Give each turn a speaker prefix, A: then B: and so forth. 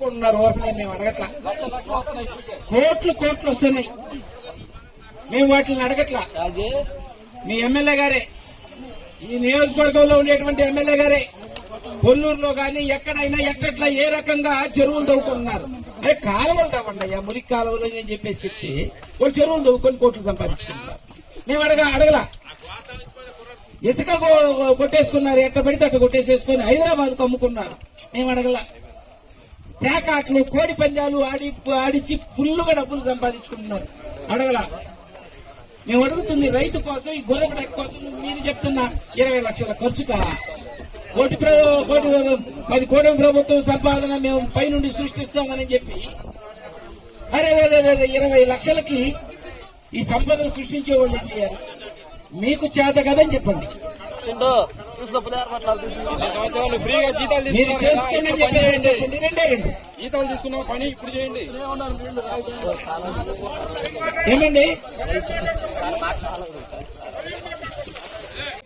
A: ఓట్లు మేము అడగట్లా. కోట్లు వస్తున్నాయి, మేము వాటిని అడగట్లా. మీ ఎమ్మెల్యే గారే, ఈ నియోజకవర్గంలో ఉండేటువంటి ఎమ్మెల్యే గారే కొల్లూరులో గాని ఎక్కడైనా ఎక్కట్లా ఏ రకంగా చెరువులు తవ్వుకుంటున్నారు. అదే కాలువలు తవ్వండి, మురికి కాలువలు అని చెప్పేసి చెప్తే వాళ్ళు చెరువులు తవ్వుకొని కోట్లు సంపాదించుకుంటున్నారు. మేము అడగలా. ఇసుక కొట్టేసుకున్నారు, ఎట్ట పడితే అట్ట కొట్టేసేసుకొని హైదరాబాద్కు అమ్ముకున్నారు. మేము అడగలా. పేకాట్లు, కోడి పందాలు ఆడిచి ఫుల్లుగా డబ్బులు సంపాదించుకుంటున్నారు. అడగలా. మేము అడుగుతుంది రైతు కోసం, ఈ గొర్రె కోసం. మీరు చెప్తున్న 20 లక్షల ఖర్చుకా? 10 కోటి ప్రభుత్వం సంపాదన మేము పైనుండి సృష్టిస్తామని చెప్పి అరే 20 లక్షలకి ఈ సంపదను సృష్టించే వాళ్ళు ఏం చేయాలి? మీకు చేత కదని చెప్పండి. మీరు చేస్తున్నా చెప్పండి. రెండే
B: జీతాలు తీసుకున్న పని ఇప్పుడు చేయండి.
A: ఏమండి